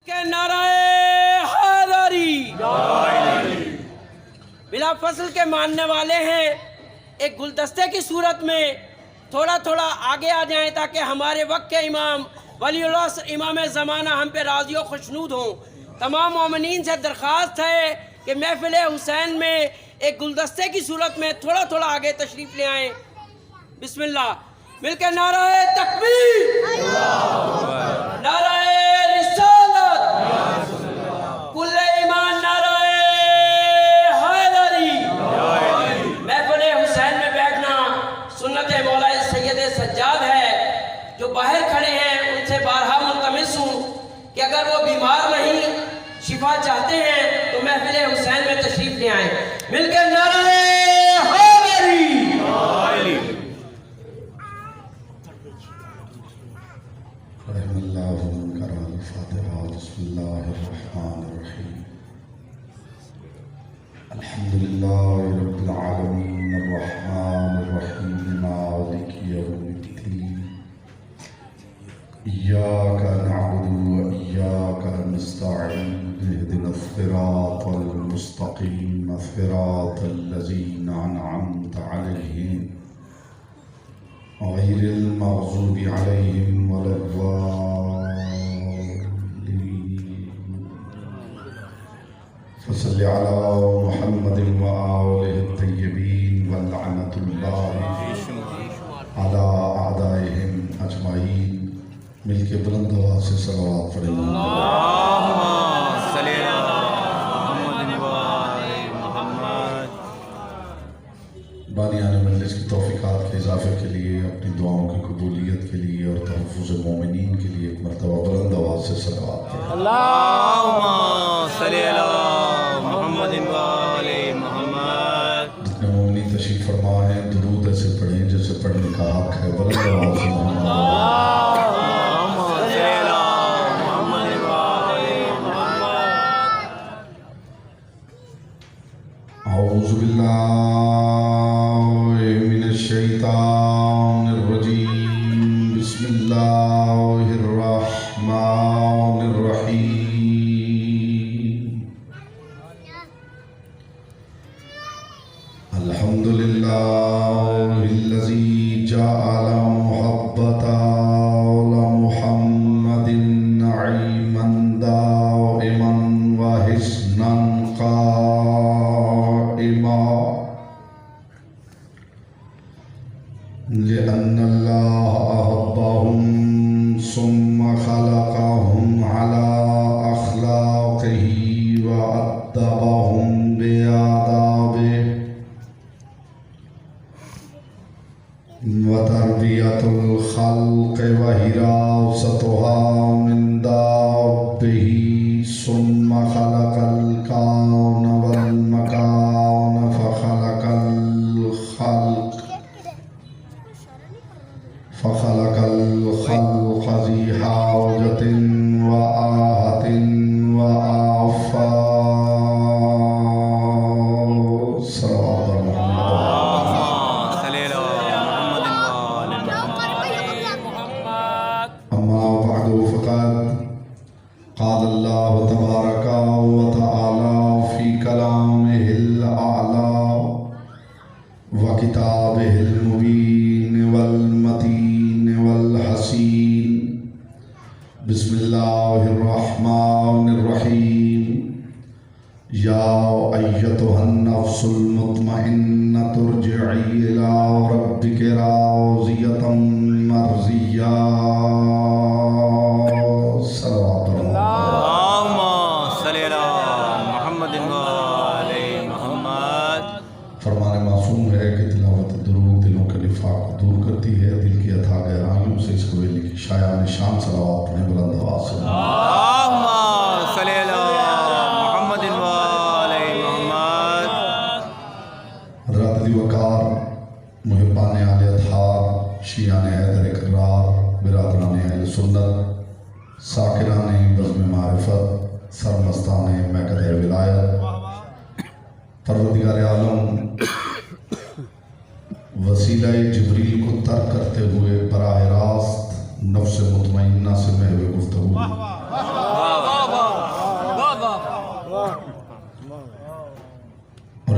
کہ نعرہ حیدری بلا فصل کے ماننے والے ہیں، ایک گلدستے کی صورت میں تھوڑا تھوڑا آگے آ جائیں تاکہ ہمارے وقت کے امام ولی اللہ امام زمانہ ہم پہ راضی و خوشنود ہوں۔ تمام مومنین سے درخواست ہے کہ محفل حسین میں ایک گلدستے کی صورت میں تھوڑا تھوڑا آگے تشریف لے آئیں۔ بسم اللہ، مل کے نعرہ تکبیر، نعرہ رسالت، کل ایمان، نعرہ حیدری۔ محفل حسین میں بیٹھنا سنت مولا سید سجاد ہے، جو باہر کھڑے ہیں ان سے بارہا ملتمس ہوں کہ اگر وہ بیمار نہیں شفا چاہتے ہیں تو محفل حسین میں تشریف لے آئیں۔ مل کے نعرہ حیدری۔ رحم اللہ کرم الفاتحہ۔ بسم اللہ الرحمن الرحیم۔ الحمدللہ رب العالمین الرحمن الرحیم مالک یوم الدین، ایاک نعبد و ایاک نستعین، اہدنا الصراط المستقیم صراط الذین انعمت علیہم غیر المغضوب علیہم ولا الضالین۔ فصل علی محمد وآلہ الطیبین ولعنۃ اللہ علی اعدائہم اجمعین۔ مل کے بلند آواز سے صلوات پڑھیں۔ اللہم صلی علی محمد وآل محمد۔ بانیان مجلس کی توفیقات کے اضافے کے لیے، اپنی دعاؤں کی قبولیت کے لیے اور تحفظ مومنین کے لیے ایک مرتبہ بلند آواز سے صلوات پڑھیں۔ اللہم صلی علی محمد وآل محمد۔ جتنے مومنین تشریف فرما ہیں درود ایسے پڑھیں جیسے پڑھنے کا حق ہے۔ بلند آواز سے اللہم صلی علی محمد وآل محمد۔ اعوذ باللہ من الشیطان الرجیم، بسم اللہ الرحمن الرحیم۔ الحمدللہ الذی جعل محبت محمد نعیما دائما وحسنا قائما، لأن اللہ أحبهم ثم خلقهم على أخلاقه وأدبهم بآدابه، وتربية الخلق وحراستها من دابه، ثم خلق الكون والمكان فخلق الخلق ذي حاجة وآهة وآفة، صلوات اللہم صلی علی محمد وآل محمد۔ أما بعد فقد قال الله تبارك وتعالى في كلامه الأعلى وكتابه المبين والمتين والحسين، بسم الله الرحمن الرحيم۔ يا أيتها النفس المطمئنة ارجعي إلى ربك راضية مرضية، صلوات اللہ۔ اللہم صلی علی محمد وآل محمد۔ فرمان معصوم ہے کہ تلاوت درود دلوں کے نفاق کو دور کرتی ہے، دل کی اتھا گہرائیوں سے اس قبیلے کی شایان شان صلوات پڑھیں بلند آواز سے۔ اللہم صلی علی محمد وآل محمد۔ حضرات علی وقار، محبان آل اطہار، شیعان حیدر کرار، برادران اہل سنت، ساکران بزم معرفت، سرمستان مہکدہ ولایت، پروردگار عالم وسیلہ جبریل کو ترک کرتے ہوئے براہ راست نفس مطمئنہ سے محو گفتگو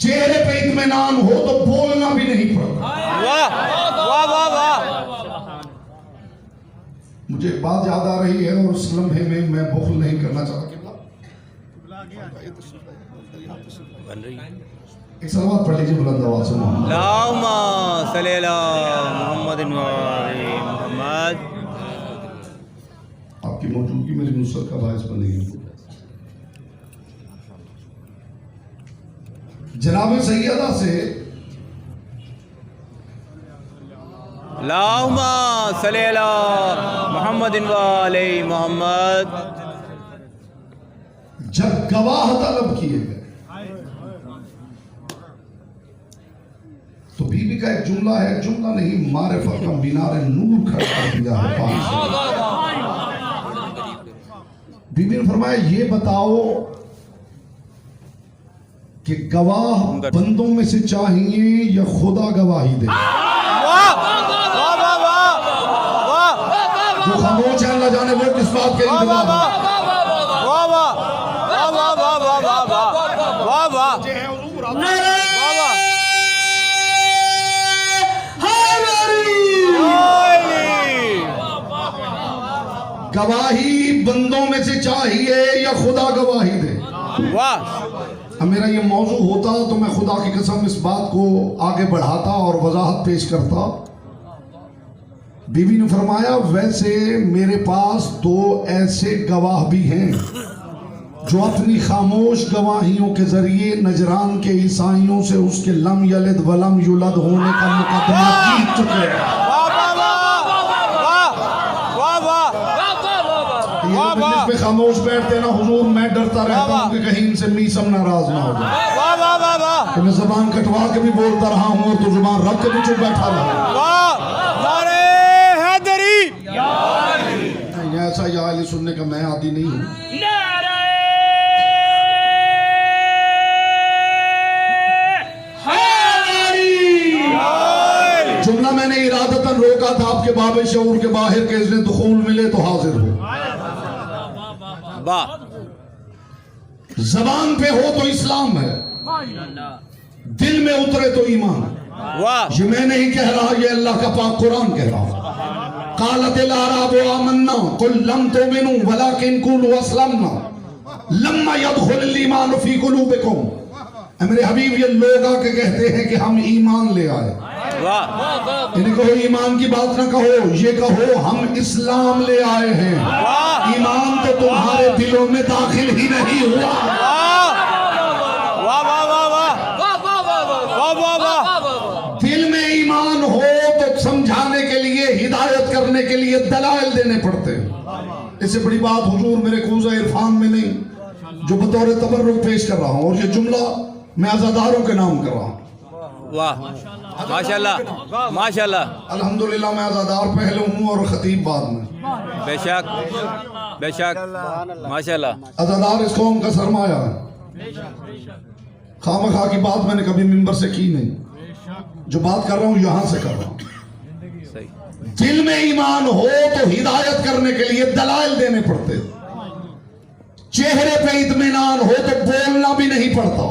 چہرے پہ اطمینان ہو تو بولنا بھی نہیں پڑتا. واہ واہ واہ واہ. مجھے ایک بات یاد آ رہی ہے اور اس لمحے میں بخل نہیں کرنا چاہتا. ایک صلوات پڑھ لیجیے بلند آواز سے. اللہم صلی علی محمد و آل محمد. آپ کی موجودگی میری نصرت کا باعث بنے گی. جناب سیدہ سے اللہم صلی علی محمد و آل محمد. جب گواہ طلب کیے گئے تو بی بی کا ایک جملہ ہے, ایک جملہ نہیں, معرفت کا مینار نور کھڑا کر دیا ہے پاک سے. بی بی نے فرمایا یہ بتاؤ کہ گواہ بندوں میں سے چاہیے یا خدا گواہی دے. واہ واہ واہ واہ واہ. جو خاموش ہے اللہ جانے وہ کس بات کے واہ انتظار واہ ہے. واہ واہ واہ واہ واہ واہ واہ واہ واہ. گواہی بندوں میں سے چاہیے یا خدا گواہی دے. واہ. اب میرا یہ موضوع ہوتا تو میں خدا کی قسم اس بات کو آگے بڑھاتا اور وضاحت پیش کرتا. بی بی نے فرمایا ویسے میرے پاس دو ایسے گواہ بھی ہیں جو اپنی خاموش گواہیوں کے ذریعے نجران کے عیسائیوں سے اس کے لم یلد ولم یولد ہونے کا مقدمہ جیت چکے ہیں. یہ مجلس میں خاموش بیٹھتے نا حضور, میں ڈرتا رہتا ہوں کہ کہیں ان سے میسم ناراض نہ ہو جائے کہ میں زبان کٹوا کے بھی بولتا رہا ہوں اور تو زبان رکھ کے بھی چپ بیٹھا رہا ہوں. ایسا یا علی سننے کا میں عادی نہیں ہوں. جملہ میں نے ارادتاً روکا تھا آپ کے باب شعور کے باہر کے اذن دخول ملے تو حاضر ہو. زبان پہ ہو تو اسلام ہے, دل میں اترے تو ایمان. یہ میں نہیں کہہ رہا, یہ اللہ کا پاک قرآن کہہ رہا. قالت الاعراب آمنا قل لم تؤمنوا ولكن قولوا اسلمنا لما يدخل الايمان في قلوبكم. اے میرے حبیب یہ لوگ آ کے کہتے ہیں کہ ہم ایمان لے آئے. انہیں کہو ایمان کی بات نہ کہو, یہ کہو ہم اسلام لے آئے ہیں. ایمان تو تمہارے دلوں میں داخل ہی نہیں ہوا. دل میں ایمان ہو تو سمجھانے کے لیے, ہدایت کرنے کے لیے دلائل دینے پڑتے ہیں. اس سے بڑی بات حضور میرے کوزہ عرفان میں نہیں جو بطور تبرک پیش کر رہا ہوں, اور یہ جملہ میں عزاداروں کے نام کر رہا ہوں. واہ ماشاءاللہ ماشاءاللہ. الحمدللہ میں عزادار پہلے ہوں اور خطیب بعد میں. بے شک بے شک ماشاءاللہ. عزادار اس قوم کا سرمایہ ہے. خواہ مخواہ کی بات میں نے کبھی ممبر سے کی نہیں, جو بات کر رہا ہوں یہاں سے کر رہا ہوں. دل میں ایمان ہو تو ہدایت کرنے کے لیے دلائل دینے پڑتے. چہرے پہ اطمینان ہو تو بولنا بھی نہیں پڑتا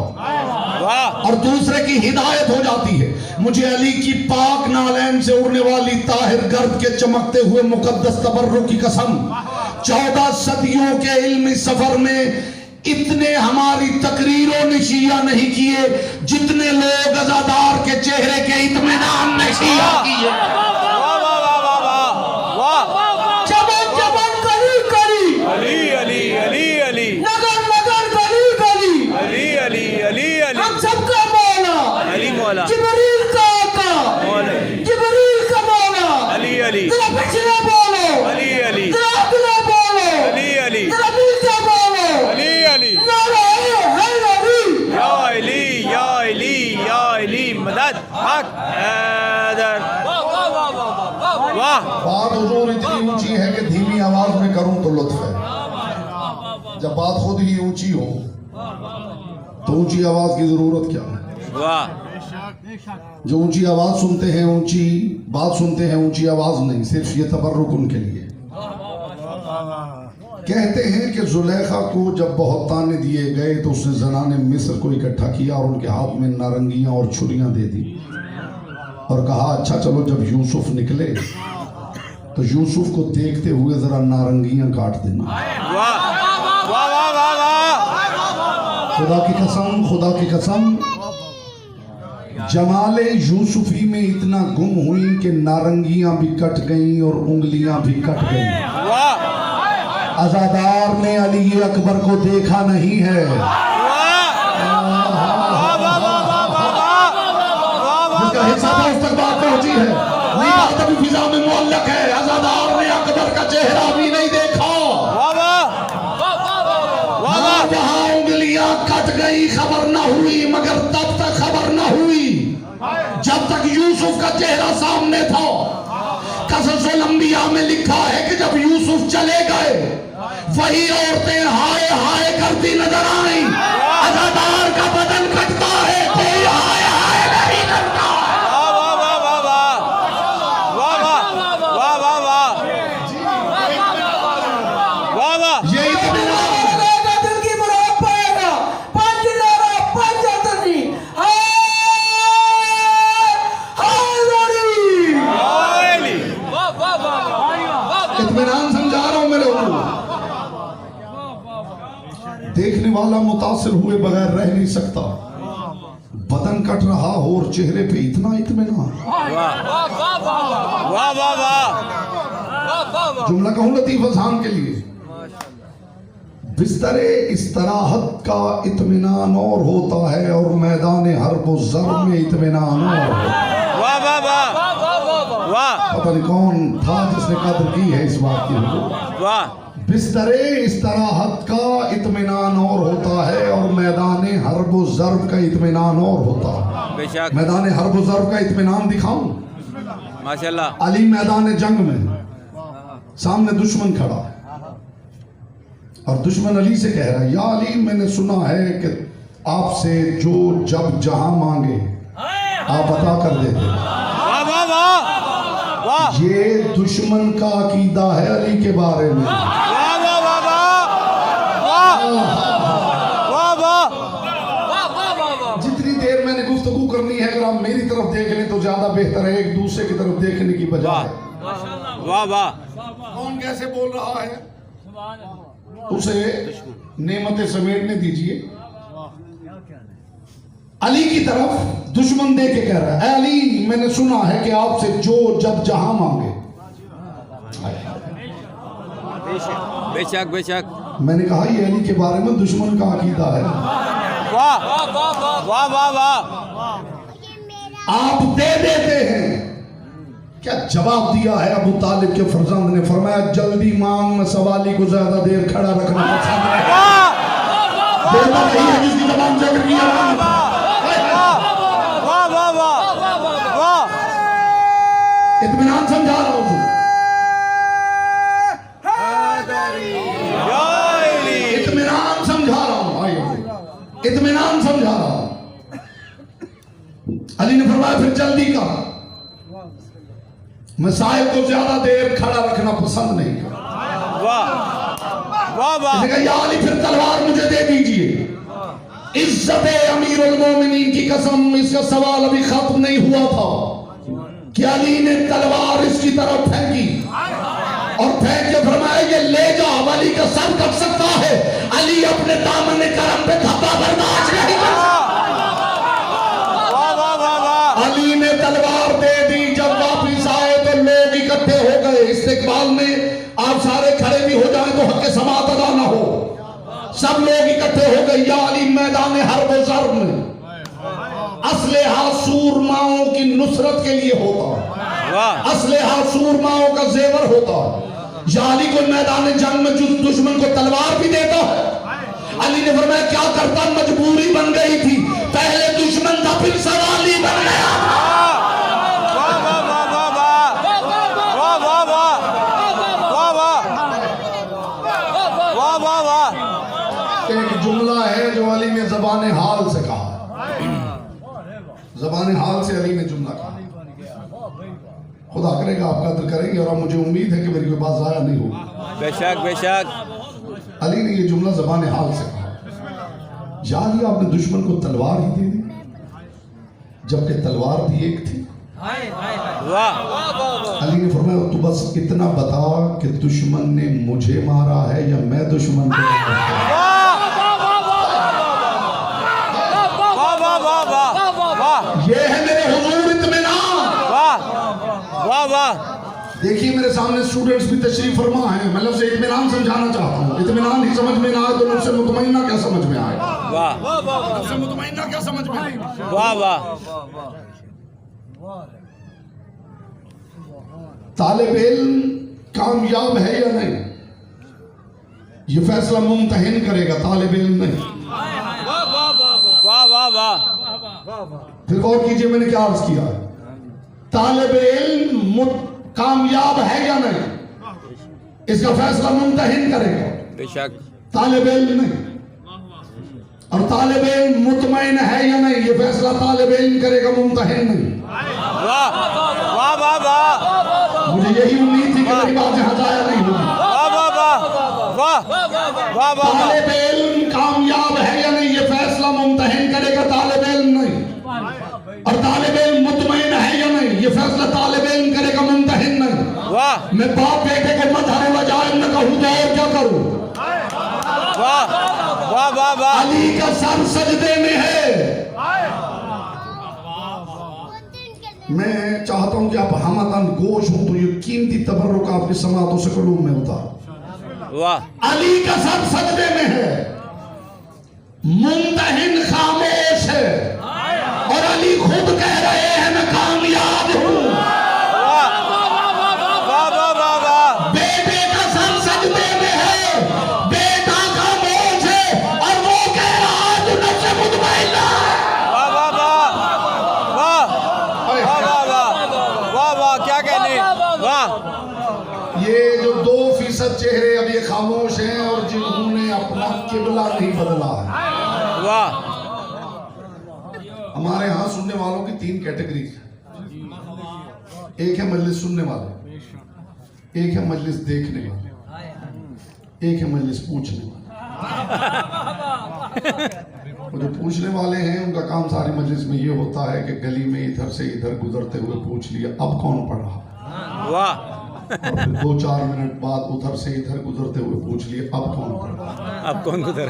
اور دوسرے کی ہدایت ہو جاتی ہے. مجھے علی کی پاک نالین سے اڑنے والی طاہر گرد کے چمکتے ہوئے مقدس تبرک کی قسم, 14 صدیوں کے علمی سفر میں اتنے ہماری تقریروں نے شیعہ نہیں کیے جتنے لوگ عزادار کے چہرے کے اطمینان نے شیعہ کیے. جبریل کا آقا, جبریل کا مولا, ذرا پچھلے بولو, ذرا اگلے بولو, ذرا پیچھے بولو. نعرہ حیدری, یا علی یا علی یا علی مدد حق حیدر. واہ. بات حضور اتنی اونچی ہے کہ دھیمی آواز میں کروں تو لطف ہے. جب بات خود ہی اونچی ہو تو اونچی آواز کی ضرورت کیا ہے. واہ. جو اونچی آواز سنتے ہیں, اونچی بات سنتے ہیں, اونچی آواز نہیں, صرف یہ تبرک ان کے لیے کہتے ہیں کہ زلیخا کو جب بہت تانے دیے گئے تو اس نے زنان مصر کو اکٹھا کیا اور ان کے ہاتھ میں نارنگیاں اور چھریاں دے دی اور کہا اچھا چلو جب یوسف نکلے تو یوسف کو دیکھتے ہوئے ذرا نارنگیاں کاٹ دینا. خدا کی قسم جمال یوسفی میں اتنا گم ہوئی کہ نارنگیاں بھی کٹ گئیں اور انگلیاں بھی کٹ گئیں. عزادار نے علی اکبر کو دیکھا نہیں ہے. جس کا حصہ تھا اس تک بات پہنچی ہے. بات ابھی فضا میں معلق ہے. عزادار نے اکبر کا چہرہ بھی نہیں دیکھا. جہاں انگلیاں کٹ گئی خبر نہ ہوئی مگر تب تک خبر نہ ہوئی جب تک یوسف کا چہرہ سامنے تھا. قصص الانبیاء میں لکھا ہے کہ جب یوسف چلے گئے وہی عورتیں ہائے ہائے کرتی نظر آئیں. عزادار کا بدن کٹتا ہے کوئی ہائے ہائے نہیں کرتا. یہی تو اطمینان سمجھا رہا ہوں میرے حضور. دیکھنے والا متاثر ہوئے بغیر رہ نہیں سکتا. بدن کٹ رہا ہو اور چہرے پہ اتنا اطمینان. جملہ کہوں لطیف اذہان کے لیے. بستر استراحت کا اطمینان اور ہوتا ہے اور میدان حرب و ضرب میں اطمینان اور ہوتا ہے. پتہ نہیں کون تھا جس نے قدر کی ہے اس بات کی. بستر استراحت کا اطمینان اور ہوتا ہے اور میدان حرب و ضرب کا اطمینان اور ہوتا ہے. میدان حرب و ضرب کا اطمینان دکھاؤں. ماشاءاللہ. علی میدان جنگ میں سامنے دشمن کھڑا اور دشمن علی سے کہہ رہا ہے یا علی میں نے سنا ہے کہ آپ سے جو جب جہاں مانگے آپ عطا کر دیتے. یہ دشمن کا عقیدہ ہے علی کے بارے میں. جتنی دیر میں نے گفتگو کرنی ہے اگر آپ میری طرف دیکھ لیں تو زیادہ بہتر ہے ایک دوسرے کی طرف دیکھنے کی بجائے. کون کیسے بول رہا ہے اسے نعمتیں سمیٹنے دیجئے. علی کی طرف دشمن دے کے کہہ رہا ہے اے علی میں نے سنا ہے کہ آپ سے جو جب جہاں مانگے. بے شک بے شک. میں نے کہا یہ علی کے بارے میں دشمن کا عقیدہ ہے. آپ دے دیتے ہیں. کیا جواب دیا ہے ابو طالب کے فرزند نے. فرمایا جلدی مانگ میں سوالی کو زیادہ دیر کھڑا رکھنا پسند ہے. دیتا نہیں ہے جس کی زبان ذکر کیا. اطمینان سمجھا رہا ہوں. اطمینان سمجھا رہا ہوں. اطمینان سمجھا رہا ہوں. علی نے فرمایا پھر جلدی کر. میں صاحب کو زیادہ دیر کھڑا رکھنا پسند نہیں کرتا. اس نے کہا یا علی پھر تلوار مجھے دے دیجئے. عزت امیر المومنین کی قسم اس کا سوال ابھی ختم نہیں ہوا تھا کہ علی نے تلوار اس کی طرف پھینکی اور پھینک کے فرمایا یہ لے جا. علی کا سر کٹ سکتا ہے. علی اپنے دامن کرم پہ دھبا برداشت نہیں کر سکتا. علی نے تلوار دے دی. جب واپس آئے تو لوگ اکٹھے ہو گئے. استقبال میں آپ سارے کھڑے بھی ہو جائیں تو حق سماعت ادا نہ ہو. سب لوگ اکٹھے ہو گئے. یا علی میدان حرب و ضرب میں اسلحہ سورماؤں کی نصرت کے لیے ہوتا. اسلحہ سورماؤں کا زیور ہوتا. یا علی کو میدان جنگ میں دشمن کو تلوار بھی دیتا ہے. علی نے فرمایا کیا کرتا مجبوری بن گئی تھی. پہلے دشمن تھا پھر سوالی بن گیا. ایک جملہ ہے جو علی نے زبان حال سے کہا. زبان حال سے علی نے جملہ کہا. خدا کرے گا آپ قدر کریں گے اور اب مجھے امید ہے کہ میری کوئی بات ضائع نہیں ہوگی. بے شک بے شک. علی نے یہ جملہ زبان حال سے کہا، یا علی آپ نے دشمن کو تلوار ہی دے دی جبکہ تلوار بھی ایک تھی۔ واہ علی نے فرمایا تو بس اتنا بتا کہ دشمن نے مجھے مارا ہے یا میں دشمن کو مارا ہے۔ واہ واہ واہ واہ واہ یہ ہے میرے حضور اطمینان۔ واہ واہ واہ دیکھیے میرے سامنے اسٹوڈنٹس بھی تشریف فرما ہیں، میں لفظ اطمینان سمجھانا چاہتا ہوں۔ اطمینان ہی سمجھ میں نہ آئے تو نفس مطمئنہ کیا سمجھ میں آئے؟ واہ نفس مطمئنہ کیا سمجھ میں آئے؟ واہ واہ طالب علم کامیاب ہے یا نہیں، یہ فیصلہ ممتحن کرے گا، طالب علم نہیں۔ واہ واہ واہ پھر غور کیجئے میں نے کیا عرض کیا ہے، طالب علم کامیاب ہے یا نہیں، اس کا فیصلہ ممتحن کرے گا، بے شک طالب علم نہیں۔ اور طالب علم مطمئن ہے یا نہیں، یہ فیصلہ طالب علم کرے گا، ممتحن نہیں۔ واہ واہ واہ واہ مجھے یہی امید تھی کہ میری بات یہاں ضائع نہیں ہوگی۔ واہ واہ واہ واہ واہ واہ طالب علم کامیاب ہے یا نہیں، یہ فیصلہ ممتحن کرے گا، طالب علم نہیں۔ اور طالب علم مطمئن ہے یا نہیں، یہ فیصلہ طالب علم کرے گا، ممتحن نہیں۔ واہ میں باپ بیٹے کو مظہر وجائب نہ کہوں تو اور کیا کروں؟ واہ واہ واہ واہ علی کا سر سجدے میں ہے۔ میں چاہتا ہوں کہ آپ ہمدن گوش ہوں تو یہ قیمتی تبرک آپ کی سماعتوں سے قلوب میں اتار۔ واہ علی کا سر سجدے میں ہے، ممتحن خاموش ہے، اور علی خود کہہ رہے ہیں میں کامیاب ہوں۔ واہ واہ واہ واہ بیٹے کا سر سجدے میں ہے، بیٹا خاموش ہے، اور وہ کہہ رہا ہے تو نفس مطمئنہ ہے۔ واہ واہ واہ واہ واہ واہ واہ واہ کیا کہنے واہ یہ جو 2% چہرے اب یہ خاموش ہیں اور جنہوں نے اپنا قبلہ نہیں بدلا ہے۔ واہ ہمارے ہاں سننے والوں کی 3 کیٹیگری ہیں، ایک ہے مجلس سننے والے، ایک ہے مجلس دیکھنے والے، ایک ہے مجلس پوچھنے والے۔ وہ جو پوچھنے والے ہیں ان کا کام ساری مجلس میں یہ ہوتا ہے کہ گلی میں ادھر سے ادھر گزرتے ہوئے پوچھ لیا اب کون پڑھ رہا، واہ اور پھر 2-4 منٹ بعد ادھر سے ادھر گزرتے ہوئے پوچھ لیا اب کون پڑھ رہا، اب کون گزر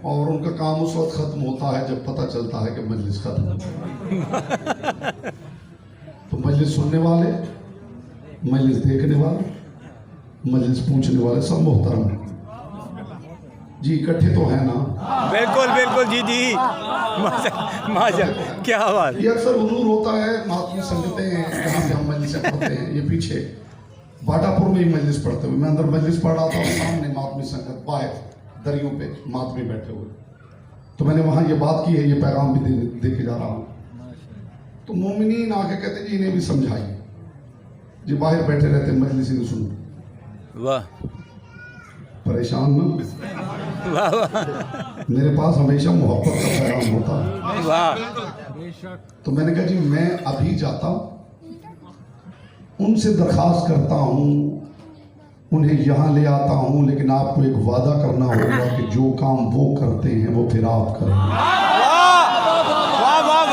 اور ان کا کام اس وقت ختم ہوتا ہے جب پتہ چلتا ہے کہ مجلس ختم ہوتا ہے۔ تو مجلس سننے والے، مجلس دیکھنے والے، مجلس پوچھنے والے سب محترم ہیں جی، اکٹھے تو ہیں نا؟ بالکل بالکل جی جی ماشاء کیا بات یہ اکثر حضور ہوتا ہے ماتمی سنگتیں ہیں جہاں پہ ہم مجلسیں پڑھتے ہیں، یہ پیچھے باٹا پور میں ہی مجلس پڑھتے ہوئے، میں اندر مجلس پڑھ رہا تھا اور سامنے ماتمی سنگت باہر دریوں پہ ماتمی بیٹھے ہوئے، تو میں نے وہاں یہ بات کی ہے، یہ پیغام بھی دے کے جا رہا ہوں۔ تو مومنین آ کے کہتے جی انہیں بھی سمجھائیے، جو باہر بیٹھے رہتے مجلس ہی سنو، واہ پریشان نہ، واہ واہ میرے پاس ہمیشہ محبت کا پیغام ہوتا ہے۔ واہ تو میں نے کہا جی میں ابھی جاتا ہوں، ان سے درخواست کرتا ہوں، انہیں یہاں لے آتا ہوں، لیکن آپ کو ایک وعدہ کرنا ہوگا کہ جو کام وہ کرتے ہیں وہ پھر آپ کریں گے۔ واہ واہ واہ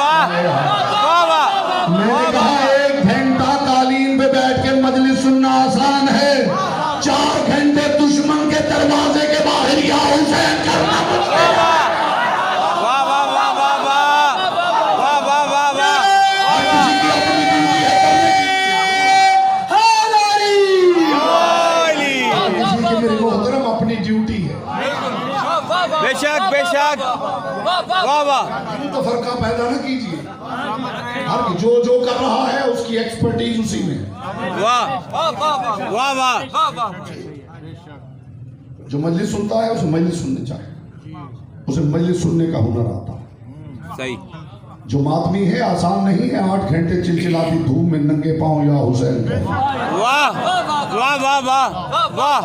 واہ میں نے کہا 1 گھنٹہ قالین پہ بیٹھ کے مجلس سننا آسان ہے، 4 گھنٹے دشمن کے دروازے کے باہر یا حسین کرنا مشکل ہے۔ واہ واہ واہ واہ واہ واہ واہ واہ واہ کسی کی اپنی ڈیوٹی ہے کرنے کی، کسی کی میرے محترم اپنی ڈیوٹی ہے، بے شک بے شک واہ واہ تو فرقہ پیدا نہ کیجیے، ہر جو کر رہا ہے اس کی ایکسپرٹیز اسی میں ہے۔ واہ واہ واہ جو مجلس سنتا ہے اسے مجلس سننے چاہیے، اسے مجلس سننے کا ہنر آتا ہے۔ صحیح جو ماتمی ہے آسان نہیں ہے 8 گھنٹے چلچلاتی دھوپ میں ننگے پاؤں یا حسین پہ۔ واہ واہ واہ واہ واہ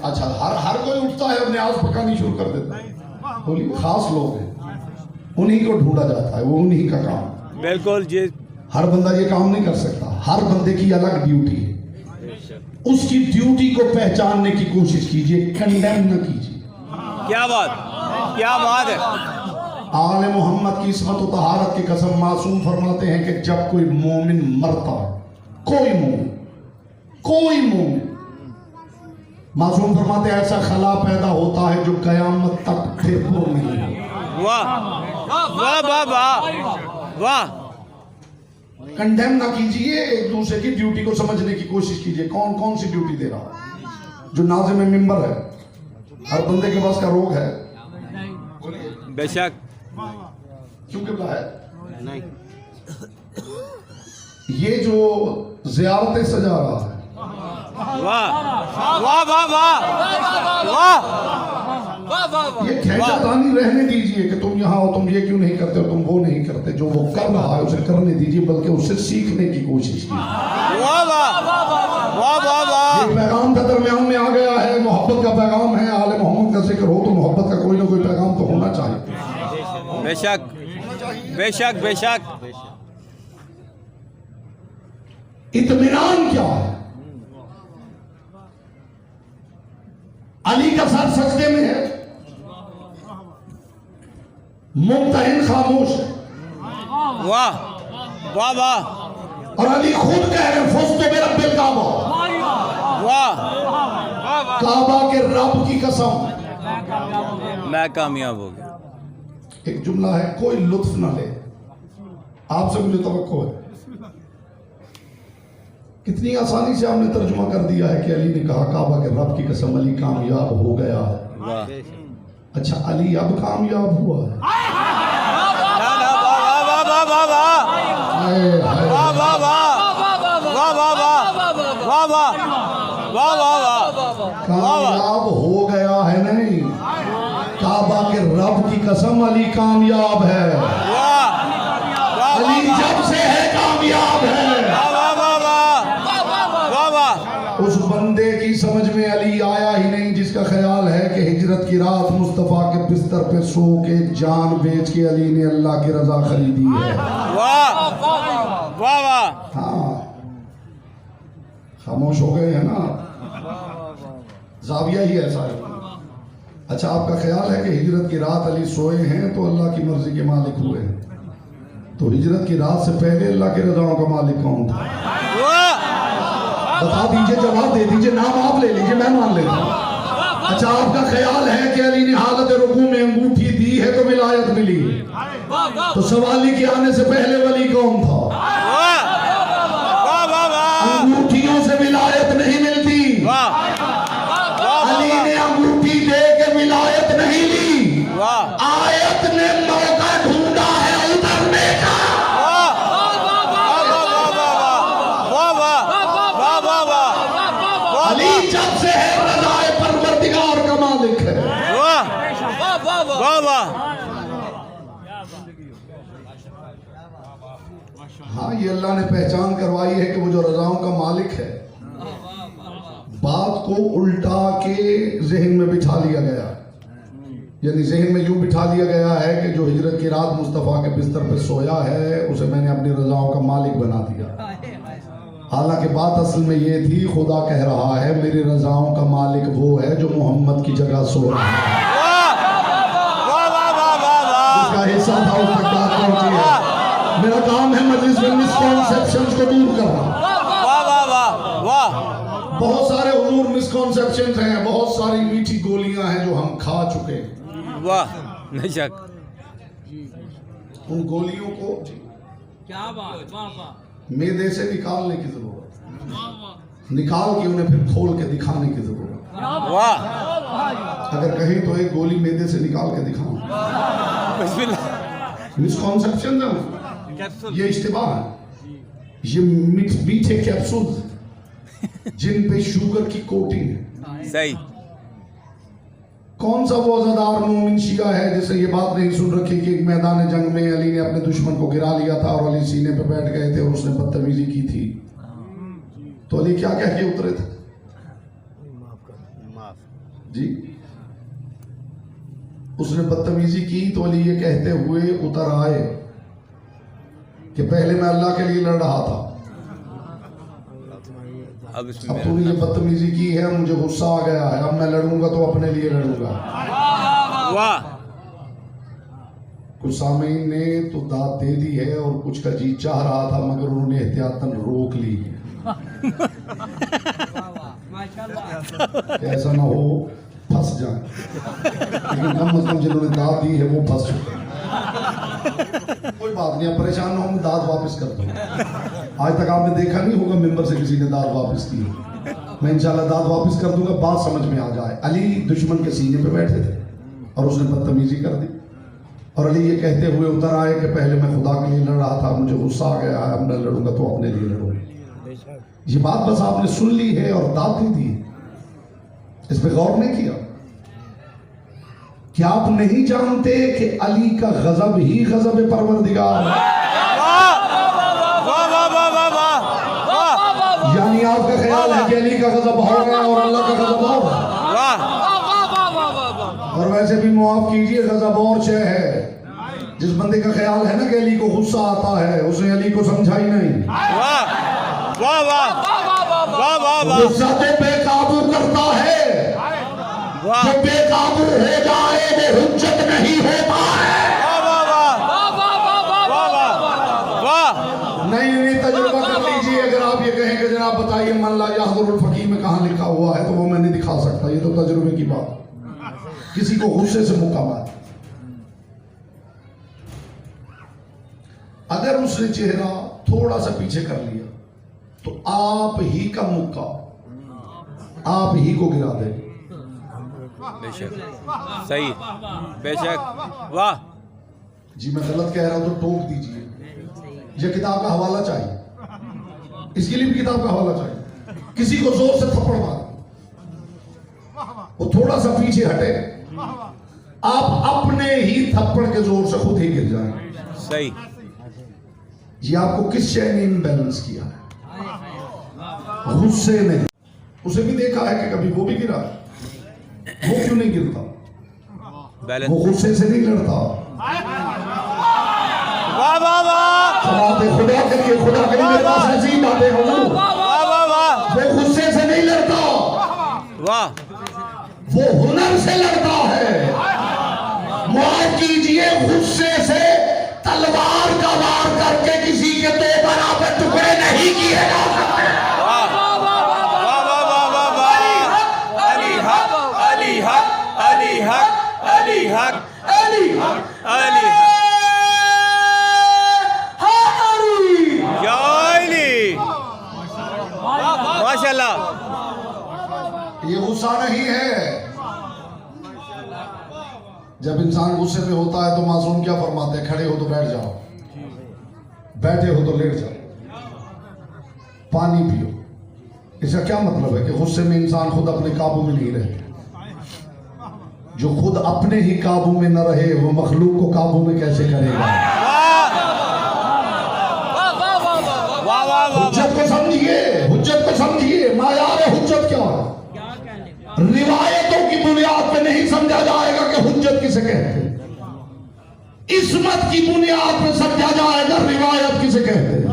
اچھا ہر کوئی اٹھتا ہے اور نیاز پکانی شروع کر دیتا ہے، بولیے خاص لوگ ہیں انہی کو ڈھونڈا جاتا ہے، وہ انہی کا کام، بالکل جی ہر بندہ یہ کام نہیں کر سکتا، ہر بندے کی الگ ڈیوٹی ہے۔ اس کی ڈیوٹی کو پہچاننے کی کوشش کیجئے، کنڈیم نہ کیجئے۔ کیا بات، کیا بات ہے۔ آل محمد کی عصمت و طہارت کی قسم، معصوم فرماتے ہیں کہ جب کوئی مومن مرتا ہے، کوئی مومن معصوم فرماتے ہیں ایسا خلا پیدا ہوتا ہے جو قیامت تک پھر پر نہیں ہوگا۔ واہ واہ واہ واہ واہ۔ کنڈیم نہ کیجئے، ایک دوسرے کی ڈیوٹی کو سمجھنے کی کوشش کیجئے، کون کون سی ڈیوٹی دے رہا ہے۔ جو ناظم ممبر ہے، ہر بندے کے پاس کا روگ ہے، بے شک، کیوں قبلہ ہے؟ یہ جو زیارتیں سجا رہا ہے، واہ واہ واہ واہ واہ۔ یہ کھینچا تانی رہنے دیجئے کہ تم یہاں ہو، تم یہ کیوں نہیں کرتے، تم وہ نہیں کرتے۔ جو وہ کر رہا ہے اسے کرنے دیجئے، بلکہ اس سے سیکھنے کی کوشش کیجئے۔ واہ واہ واہ واہ واہ۔ ایک پیغام کا درمیان میں آ گیا ہے، محبت کا پیغام ہے۔ آل محمد کا ذکر ہو تو محبت کا کوئی نہ کوئی پیغام تو ہونا چاہیے۔ بے شک بے شک بے شک۔ اطمینان کیا ہے؟ علی کا سر سجدے میں ہے، ممتحن خاموش ہے، واہ واہ واہ اور علی خود کہہ رہے ہیں فزت برب الکعبہ، واہ۔ کعبہ کے رب کی قسم میں کامیاب ہو گیا۔ ایک جملہ ہے، کوئی لطف نہ لے، آپ سے مجھے توقع ہے۔ کتنی آسانی سے آپ نے ترجمہ کر دیا ہے کہ علی نے کہا کعبہ کے رب کی قسم علی کامیاب ہو گیا ہے۔ اچھا علی اب کامیاب ہوا ہے؟ کامیاب ہو گیا ہے نہیں، کعبہ کے رب کی قسم علی کامیاب ہے، علی جب سے ہے کامیاب ہے۔ اس بندے کی سمجھ میں علی آیا ہی نہیں جس کا خیال ہے کہ ہجرت کی رات مصطفیٰ کے بستر پہ سو کے جان بیچ کے علی نے اللہ کی رضا خریدی ہے۔ ہاں خاموش ہو گئے ہیں نا، زاویہ ہی ایسا ہے۔ اچھا آپ کا خیال ہے کہ ہجرت کی رات علی سوئے ہیں تو اللہ کی مرضی کے مالک ہوئے ہیں، تو ہجرت کی رات سے پہلے اللہ کی رضاؤں کا مالک کون تھا؟ بتا دیجئے، جواب دے دیجئے، نام آپ لے لیجئے، میں مان لیتا ہوں۔ اچھا آپ کا خیال ہے کہ علی نے حالت رکوع میں انگوٹھی دی ہے تو ولایت ملی، تو سوالی کے آنے سے پہلے ولی کون تھا؟ انگوٹھیوں سے ولایت نہیں ملتی، علی نے انگوٹھی دے کے ولایت نہیں لی، آیت نے موقع ڈھونڈا ہے اترنے کا۔ علی جب سے ہے رضائے پروردگار کا مالک ہے۔ ہاں یہ اللہ نے پہچان کروائی ہے کہ وہ جو رضاؤں کا مالک ہے۔ بات کو الٹا کے ذہن میں بٹھا لیا گیا، یعنی ذہن میں یوں بٹھا لیا گیا ہے کہ جو ہجرت کی رات مصطفیٰ کے بستر پہ سویا ہے اسے میں نے اپنی رضاؤں کا مالک بنا دیا، حالانکہ بات اصل میں یہ تھی خدا کہہ رہا ہے میری رضاؤں کا مالک وہ ہے جو محمد کی جگہ سو رہا ہے۔ اس کا حصہ تھا اس تک بات پہنچی ہے۔ میرا کام ہے مجلس میں مسکنسیپشنز کو دور کرنا۔ بہت سارے حضور مسکنسیپشنز ہیں، بہت ساری میٹھی گولیاں ہیں جو ہم کھا چکے ہیں۔ واہ بے شک۔ ان گولیوں کو کیا بات، معدے سے نکالنے کی ضرورت، نکال کے انہیں پھر کھول کے دکھانے کی ضرورت۔ اگر کہیں تو ایک گولی معدے سے نکال کے دکھاؤں، مسکنسیپشن یہ اشتباہ ہے، یہ میٹھے کیپسول جن پہ شوگر کی کوٹنگ ہے۔ صحیح۔ کون سا وہ عزادار مومن شیعہ ہے جسے یہ بات نہیں سن رکھی کہ ایک میدان جنگ میں علی نے اپنے دشمن کو گرا لیا تھا اور علی سینے پہ بیٹھ گئے تھے اور اس نے بدتمیزی کی تھی، تو علی کیا کہہ کے اترے تھے؟ جی اس نے بدتمیزی کی تو علی یہ کہتے ہوئے اتر آئے کہ پہلے میں اللہ کے لیے لڑ رہا تھا، اب اس اب میں تو نے یہ بدتمیزی کی ہے, مجھے غصہ آ گیا ہے, اب میں لڑوں گا تو اپنے لیے لڑوں گا. واہ کچھ سامعین نے تو داد دے دی ہے اور کچھ کا جی چاہ رہا تھا مگر انہوں نے احتیاطاً روک لی کہ ایسا نہ ہو پھنس جائیں, لیکن کم از کم جنہوں نے داد دی ہے وہ پھنس چکے. کوئی بات نہیں, اب پریشان نہ ہوں, داد واپس کر دوں. آج تک آپ نے دیکھا نہیں ہوگا ممبر سے کسی نے داد واپس کی. میں انشاءاللہ داد واپس کر دوں گا, بات سمجھ میں آ جائے. علی دشمن کے سینے پہ بیٹھے تھے اور اس نے بدتمیزی کر دی, اور علی یہ کہتے ہوئے اتر آئے کہ پہلے میں خدا کے لیے لڑ رہا تھا, مجھے غصہ آ گیا ہے, اب میں لڑوں گا تو اپنے لیے لڑوں گا. یہ بات بس آپ نے سن لی ہے اور داد دی تھی, اس پہ غور نہیں کیا. کیا آپ نہیں جانتے کہ علی کا غضب ہی غضب پروردگار ہے؟ یعنی آپ کا خیال ہے کہ علی کا غضب اور ہے اور اللہ کا غضب اور ہے. اور ویسے بھی معاف کیجئے, غضب اور شے ہے. جس بندے کا خیال ہے نا کہ علی کو غصہ آتا ہے, اس نے علی کو سمجھا ہی نہیں. غصہ تو بے قابو کرتا ہے, جو بے قابو ہو جائے وہ حجت نہیں ہوتا ہے. نہیں تجربہ کر لیجئے. اگر آپ یہ کہیں کہ جناب بتائیے من لا یحضر الفقیہ میں کہاں لکھا ہوا ہے, تو وہ میں نہیں دکھا سکتا. یہ تو تجربے کی بات, کسی کو غصے سے موقع مار. اگر اس نے چہرہ تھوڑا سا پیچھے کر لیا تو آپ ہی کا موقع آپ ہی کو گرا دے. بے شک صحیح, بے شک. واہ جی میں غلط کہہ رہا ہوں تو ٹوک دیجئے. یہ کتاب کا حوالہ چاہیے, اس کے لیے بھی کتاب کا حوالہ چاہیے. کسی کو زور سے تھپڑ مار, وہ تھوڑا سا پیچھے ہٹے, آپ اپنے ہی تھپڑ کے زور سے خود ہی گر جائیں. صحیح. یہ آپ کو کس شے نے امبیلنس کیا ہے؟ غصے نے. اسے بھی دیکھا ہے کہ کبھی وہ بھی گرا, وہ کیوں نہیں گرتا؟ وہ غصے سے نہیں لڑتا. واہ واہ واہ, خدا کے لیے میرے پاس ایسی باتیں ہوں. وہ غصے سے نہیں لڑتا, واہ وہ ہنر سے لڑتا ہے. معاف کیجئے, غصے سے تلوار کا وار کر کے کسی کے دو برابر ٹکڑے نہیں کیے جا سکتے. علی حق, علی حق, علی حق, علی حق, علی حق. یا علی, ماشاءاللہ. یہ غصہ نہیں ہے. جب انسان غصے میں ہوتا ہے تو معصوم کیا فرماتے ہیں؟ کھڑے ہو تو بیٹھ جاؤ, بیٹھے ہو تو لیٹ جاؤ, پانی پیو. اس کا کیا مطلب ہے کہ غصے میں انسان خود اپنے قابو میں نہیں رہے. جو خود اپنے ہی قابو میں نہ رہے وہ مخلوق کو قابو میں کیسے کرے گا؟ حجت کو سمجھیے, حجت کو سمجھیے. معیار حجت کیا ہے؟ روایتوں کی بنیاد پہ نہیں سمجھا جائے گا کہ حجت کسے کہتے ہیں. عصمت کی بنیاد پہ سمجھا جائے گا روایت کسے کہتے ہیں.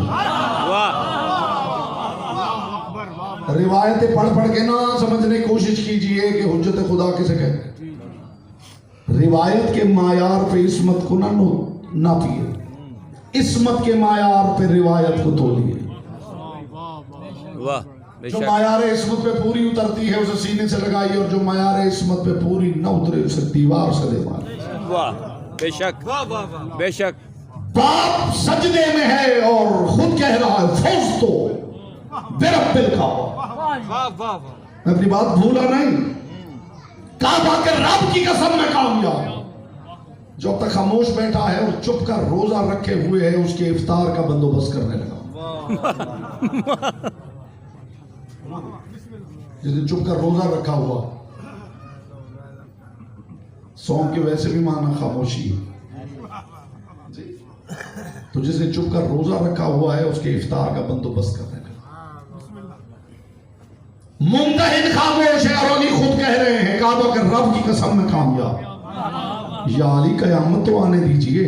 روایتیں پڑھ پڑھ کے نہ سمجھنے کی کوشش کیجئے کہ حجت خدا کسے کہتے ہیں. روایت کے معیار پہ عصمت کو نہ ناپیے, عصمت کے معیار پہ روایت کو تولیے. واہ جو معیار عصمت پہ پوری اترتی ہے اسے سینے سے لگائیے, اور جو معیار عصمت پہ پوری نہ اترے اسے دیوار سے دے مارے. واہ بے شک, بے شک. باپ سجدے میں ہے اور خود کہہ رہا ہے فوزتو برب الکعبہ. میں اپنی بات بھولا نہیں, کعبہ کے رب کی قسم میں کامیاب. جو اب تک خاموش بیٹھا ہے اور چپ کر روزہ رکھے ہوئے ہے اس کے افطار کا بندوبست کرنے لگا. جس نے چپ کر روزہ رکھا ہوا, سوم کے ویسے بھی معنی خاموشی ہے, تو جس نے چپ کر روزہ رکھا ہوا ہے اس کے افطار کا بندوبست کرنے لگا. ممتحن خاموش ہے اور علی خود کہہ رہے ہیں کعبہ کے رب کی قسم میں کامیاب. یا علی قیامت تو آنے دیجئے.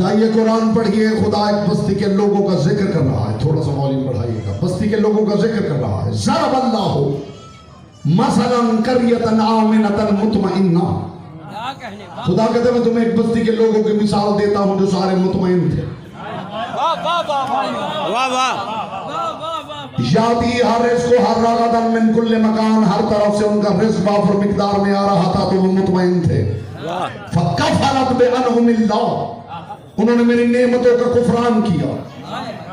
جائیے قرآن پڑھیے. خدا ایک بستی کے لوگوں کا ذکر کر رہا ہے. تھوڑا سا والیوم بڑھائیے گا. بستی کے لوگوں کا ذکر کر رہا ہے. ضرب اللہ مثلا قریۃ آمنۃ مطمئنہ. کیا کہنے خدا کہتے ہیں میں تمہیں ایک بستی کے لوگوں کی مثال دیتا ہوں جو سارے مطمئن تھے. واہ واہ واہ واہ واہ. یاتی ہر رزق ہر رغدا من کل مکان. ہر طرف سے ان کا رزق وافر مقدار میں آ رہا تھا تو وہ مطمئن تھے. فکفرت بانعم اللہ. انہوں نے میری نعمتوں کا کفران کیا.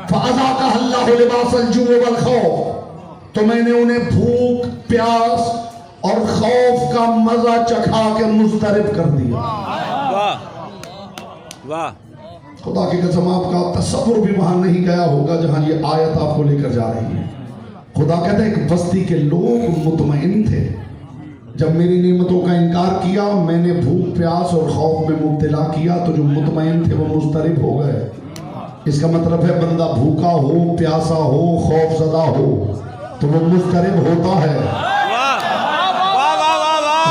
فاذاقها اللہ لباس الجوع والخوف. تو میں نے انہیں بھوک پیاس اور خوف کا مزہ چکھا کے مضطرب کر دیا. واہ واہ. خدا کی قسم آپ کا تصور بھی وہاں نہیں گیا ہوگا جہاں یہ آیت آپ کو لے کر جا رہی ہے. خدا کہتا ہے ایک بستی کے لوگ مطمئن تھے. جب میری نعمتوں کا انکار کیا میں نے بھوک پیاس اور خوف میں مبتلا کیا تو جو مطمئن تھے وہ مضطرب ہو گئے. اس کا مطلب ہے بندہ بھوکا ہو پیاسا ہو خوف زدہ ہو تو وہ مضطرب ہوتا ہے.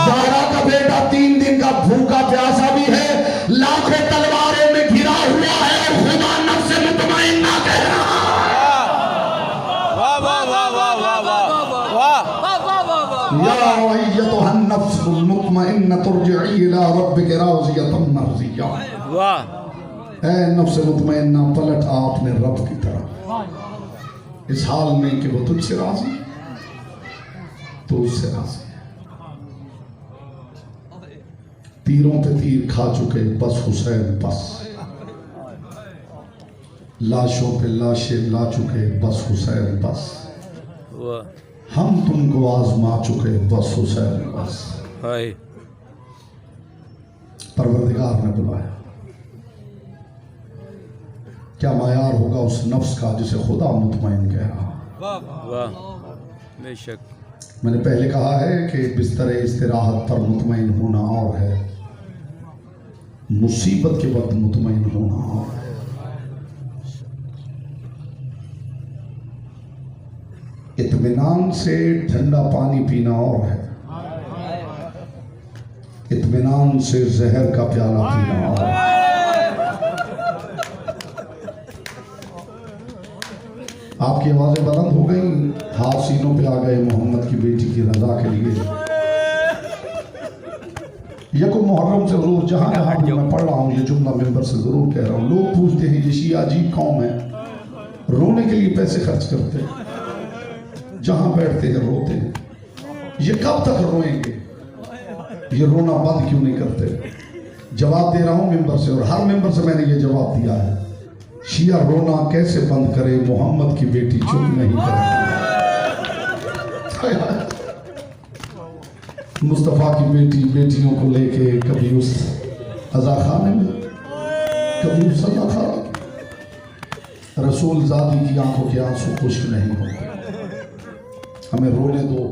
زہرا کا بیٹا 3 دن کا بھوکا پیاسا بھی ہے. لاکھوں تلواروں میں گھرا ہوا ہے اور خدا نفس مطمئنہ کہہ رہا ہے. واہ واہ واہ واہ واہ واہ. یا ایتھا النفس المطمئنہ ارجعی الی ربک راضیۃ مرضیہ. واہ. اے نفس مطمئنہ پلٹ آ اپنے رب کی طرف اس حال میں کہ وہ تجھ سے راضی تو اس سے راضی. تیروں پہ تیر کھا چکے بس حسین بس. لاشوں پہ لاشیں لا چکے بس حسین بس. ہم تم کو آزما چکے بس حسین بس. پروردگار نے بلایا. کیا معیار ہوگا اس نفس کا جسے خدا مطمئن کہہ رہا. واہ بے شک. میں نے پہلے کہا ہے کہ بستر استراحت پر مطمئن ہونا اور ہے مصیبت کے وقت مطمئن ہونا اور ہے. اطمینان سے ٹھنڈا پانی پینا اور ہے. اطمینان سے زہر کا پیالہ پینا اور ہے. آپ کی آوازیں بلند ہو گئی. ہاتھ سینوں پہ آ گئے. محمد کی بیٹی کی رضا کے لیے یکم محرم سے ضرور جہاں جہاں بھی میں پڑھ رہا ہوں یہ جملہ ممبر سے ضرور کہہ رہا ہوں. لوگ پوچھتے ہیں یہ شیعہ عجیب قوم ہے رونے کے لیے پیسے خرچ کرتے ہیں جہاں بیٹھتے ہیں روتے ہیں. یہ کب تک روئیں گے؟ یہ رونا بند کیوں نہیں کرتے؟ جواب دے رہا ہوں ممبر سے اور ہر ممبر سے میں نے یہ جواب دیا ہے. شیعہ رونا کیسے بند کرے؟ محمد کی بیٹی چپ نہیں کرتی. مصطفیٰ کی بیٹی بیٹیوں کو لے کے کبھی اس عزا خانے میں کبھی اس عزا خانے میں. رسول زادی کی آنکھوں کے آنسو خشک نہیں ہوتے. ہمیں رونے دو.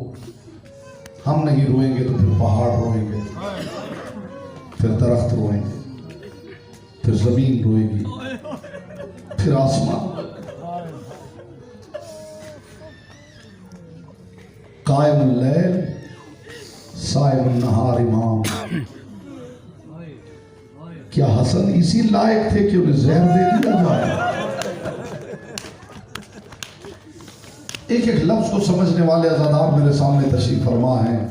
ہم نہیں روئیں گے تو پھر پہاڑ روئیں گے, پھر درخت روئیں گے, پھر زمین روئے گی, پھر آسمان. قائم اللیل صائم النہار امام. کیا حسن اسی لائق تھے کہ انہیں زہر دے دیا جائے؟ ایک ایک لفظ کو سمجھنے والے عزادار میرے سامنے تشریف فرما ہیں.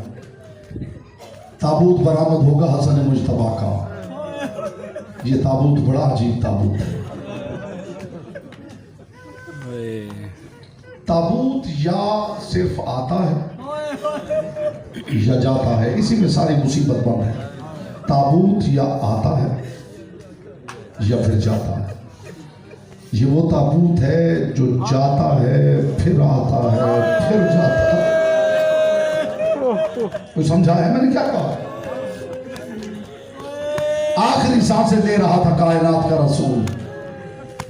تابوت برآمد ہوگا حسن مجتبیٰ کا. یہ تابوت بڑا عجیب تابوت ہے. تابوت یا صرف آتا ہے یا جاتا ہے. اسی میں ساری مصیبت بند ہے. تابوت یا آتا ہے یا پھر جاتا ہے. یہ وہ تابوت ہے جو جاتا ہے پھر آتا ہے پھر جاتا ہے. کوئی سمجھا ہے میں نے کیا کہا؟ آخری سانسیں لے رہا تھا کائنات کا رسول.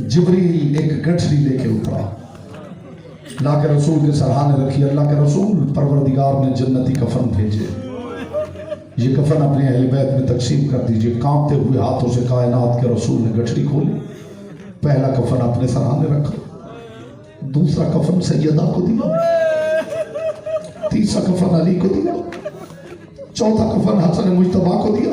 جبریل ایک گٹھری لے کے اترا, لا کے رسول کے سرحانے رکھی. اللہ کے رسول پروردگار نے جنتی کفن بھیجے. یہ کفن اپنے اہل بیت میں تقسیم کر دیجئے. کانپتے ہوئے ہاتھوں سے کائنات کے رسول نے گٹھری کھولی. پہلا کفن اپنے سرحانے رکھا, دوسرا کفن سیدہ کو دیا, تیسرا کفن علی کو دیا, چوتھا کفن حسن مجتبیٰ کو دیا,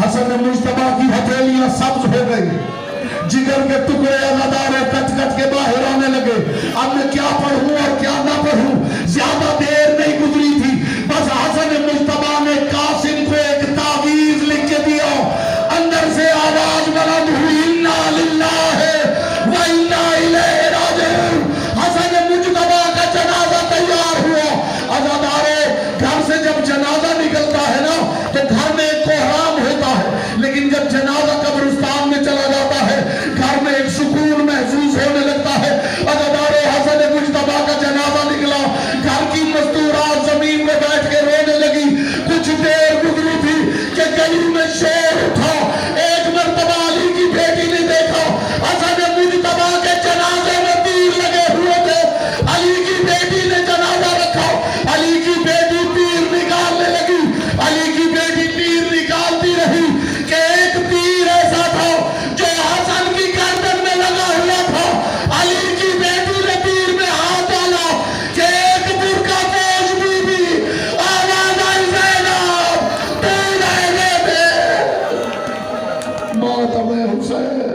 حسن مجتبی کی ہتھیلیاں سبز ہو گئی، جگر کے ٹکڑے ادارے کٹ کٹ کے باہر آنے لگے۔ اب میں کیا پڑھوں اور کیا نہ پڑھوں، زیادہ دیر نہیں گزری تھی، بس حسن مجتبی نے قاسم کو ایک تعویذ لکھ کے دیا، اندر سے آواز بلند ہوئی انا للہ و انا الیہ راجعون۔ حسن مجتبی کا جنازہ تیار ہوا۔ عزادارے، گھر سے جب جنازہ نکلتا ہے نا تو گھر میں ایک کوہرام ہوتا ہے، لیکن جب جنازہ قبرستان میں چلا جاتا ہے گھر میں ایک سکون محسوس ہونے لگتا ہے۔ عزادارے، حسن مجتبی کا جنازہ نکلا، گھر کی مستورات زمین میں بیٹھ کے رونے لگی۔ کچھ دیر گزری تھی کہ گلی میں شور اٹھا، ایک مرتبہ علی کی بیٹی نے دیکھا حسن مجتبی کے جنازے میں تیر لگے ہوئے تھے۔ علی کی بیٹی نے جنازہ رکھا، علی کی بیٹی تیر نکالنے لگی، علی کی بیٹی تیر نکالتی رہی کہ ایک تیر ایسا تھا جو حسن کی گردن میں لگا ہوا تھا۔ علی کی بیٹی نے تیر میں ہاتھ ڈالا کہ ایک برقع پوش بی بی، آواز آئی زینب تو رہنے دے، ماتم حسین۔